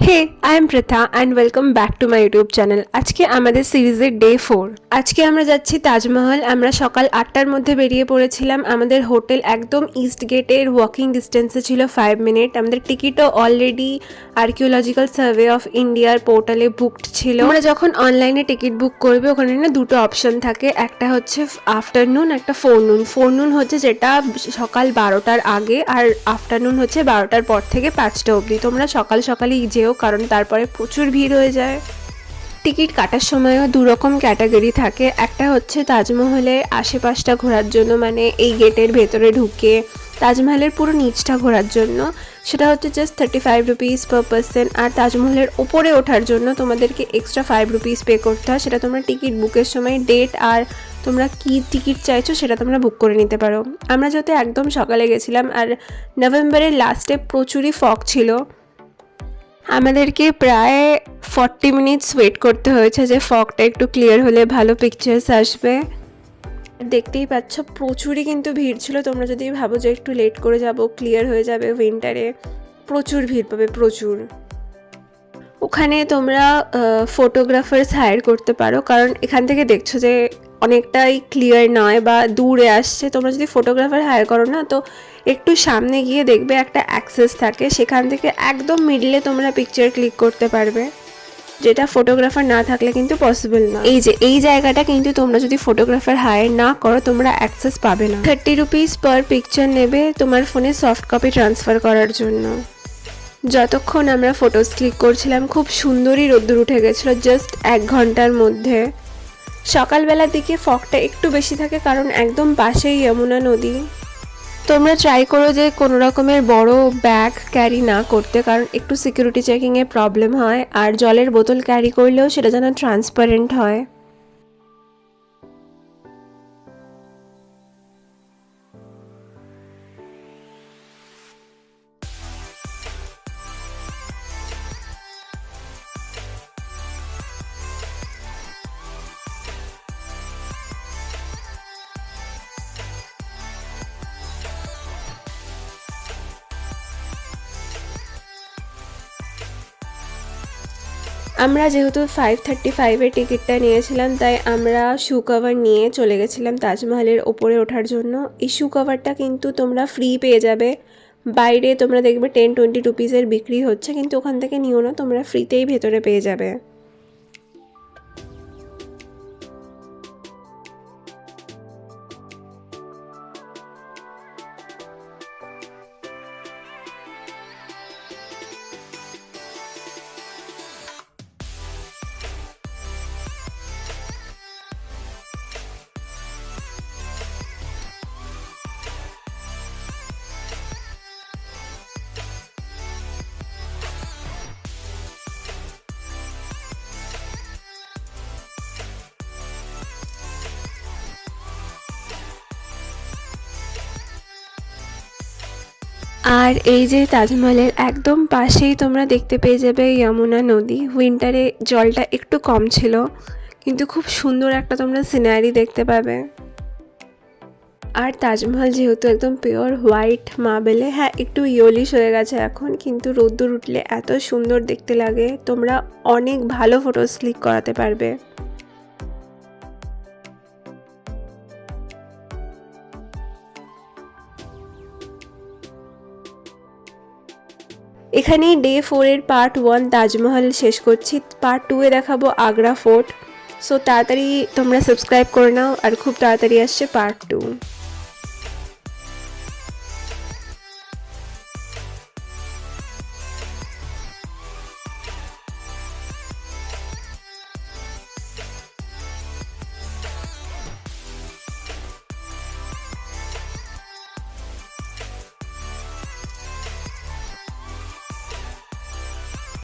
Hey, I am Pritha and welcome back to my YouTube channel. আজকে আমাদের সিরিজের day 4। আজকে আমরা যাচ্ছি তাজমহল। আমরা সকাল 8টার মধ্যে বেরিয়ে পড়েছিলাম। আমাদের হোটেল একদম ইস্ট গেটের ওয়াকিং ডিস্টেন্সে ছিল 5 মিনিট। আমাদের টিকিটও অলরেডি আর্কিওলজিক্যাল সার্ভে অফ ইন্ডিয়ার পোর্টালে বুকড ছিল। আমরা যখন অনলাইনে টিকিট বুক করবে ওখানে না দুটো অপশন থাকে, একটা হচ্ছে আফটারনুন, একটা ফোরনুন। ফোরনুন হচ্ছে যেটা সকাল 12টার আগে, আর আফটারনুন হচ্ছে 12টার পর থেকে 5টা অবধি। তোমরা সকাল সকালই যেও, কারণ তারপরে প্রচুর ভিড় হয়ে যায়। টিকিট কাটার সময়ও দুরকম ক্যাটাগরি থাকে। একটা হচ্ছে তাজমহলের আশেপাশটা ঘোরার জন্য, মানে এই গেটের ভেতরে ঢুকে তাজমহলের পুরো নিচটা ঘোরার জন্য, সেটা হচ্ছে জাস্ট 35 রুপিস পার পার্সন। আর তাজমহলের ওপরে ওঠার জন্য তোমাদেরকে এক্সট্রা 5 রুপিস পে করতে হয়। সেটা তোমরা টিকিট বুকের সময় ডেট আর তোমরা কি টিকিট চাইছো সেটা তোমরা বুক করে নিতে পারো। আমরা যেহেতু একদম সকালে গেছিলাম আর নভেম্বরের লাস্টে প্রচুরই ফগ ছিল, আমাদেরকে প্রায় 40 মিনিটস ওয়েট করতে হয়েছে যে ফগটা একটু ক্লিয়ার হলে ভালো পিকচার্স আসবে। দেখতেই পাচ্ছ প্রচুরই কিন্তু ভিড় ছিল। তোমরা যদি ভাবো যে একটু লেট করে যাব, ক্লিয়ার হয়ে যাবে উইন্টারে, প্রচুর ভিড় পাবে, প্রচুর। ওখানে তোমরা ফটোগ্রাফার্স হায়ার করতে পারো, কারণ এখান থেকে দেখছো যে অনেকটাই ক্লিয়ার নয় বা দূরে আসছে। তোমরা যদি ফটোগ্রাফার হায়ার করো না, তো একটু সামনে গিয়ে দেখবে একটা অ্যাক্সেস থাকে, সেখান থেকে একদম মিডলে তোমরা পিকচার ক্লিক করতে পারবে, যেটা ফটোগ্রাফার না থাকলে কিন্তু পসিবল না। এই জায়গাটা কিন্তু তোমরা যদি ফটোগ্রাফার হায়ার না করো তোমরা অ্যাক্সেস পাবে না। 30 রুপিস পার পিকচার নেবে তোমার ফোনে সফট কপি ট্রান্সফার করার জন্য। যতক্ষণ আমরা ফটোস ক্লিক করছিলাম খুব সুন্দরই রোদ্দুর উঠে গেছিলো জাস্ট 1 ঘন্টার মধ্যে। সকালবেলার দিকে ফগটা একটু বেশি থাকে, কারণ একদম পাশেই যমুনা নদী। তোমরা ট্রাই করো যে কোনো রকমের বড় ব্যাগ ক্যারি না করতে, কারণ একটু সিকিউরিটি চেকিংয়ে প্রবলেম হয়। আর জলের বোতল ক্যারি করলেও সেটা যেন ট্রান্সপারেন্ট হয়। আমরা যেহেতু 5:35-এর টিকিটটা নিয়েছিলাম, তাই আমরা শু কভার নিয়ে চলে গেছিলাম তাজমহলের ওপরে ওঠার জন্য। এই শু কভারটা কিন্তু তোমরা ফ্রি পেয়ে যাবে। বাইরে তোমরা দেখবে 10-20 রুপিসের বিক্রি হচ্ছে, কিন্তু ওখান থেকে নিও না, তোমরা ফ্রিতেই ভেতরে পেয়ে যাবে। আর এই যে তাজমহলের একদম পাশেই তোমরা দেখতে পেয়ে যাবে যমুনা নদী। উইন্টারে জলটা একটু কম ছিল, কিন্তু খুব সুন্দর একটা তোমরা সিনারি দেখতে পাবে। আর তাজমহল যেহেতু একদম পিওর হোয়াইট মার্বেলে, হ্যাঁ একটু ইয়েলিশ হয়ে গেছে এখন, কিন্তু রোদ্দুর উঠলে এত সুন্দর দেখতে লাগে, তোমরা অনেক ভালো ফটোস ক্লিক করাতে পারবে। এখানেই ডে 4-এর পার্ট 1 তাজমহল শেষ করছি। পার্ট 2-এ দেখাবো আগ্রা ফোর্ট। সো তাড়াতাড়ি তোমরা সাবস্ক্রাইব করে নাও, আর খুব তাড়াতাড়ি আসছে পার্ট 2।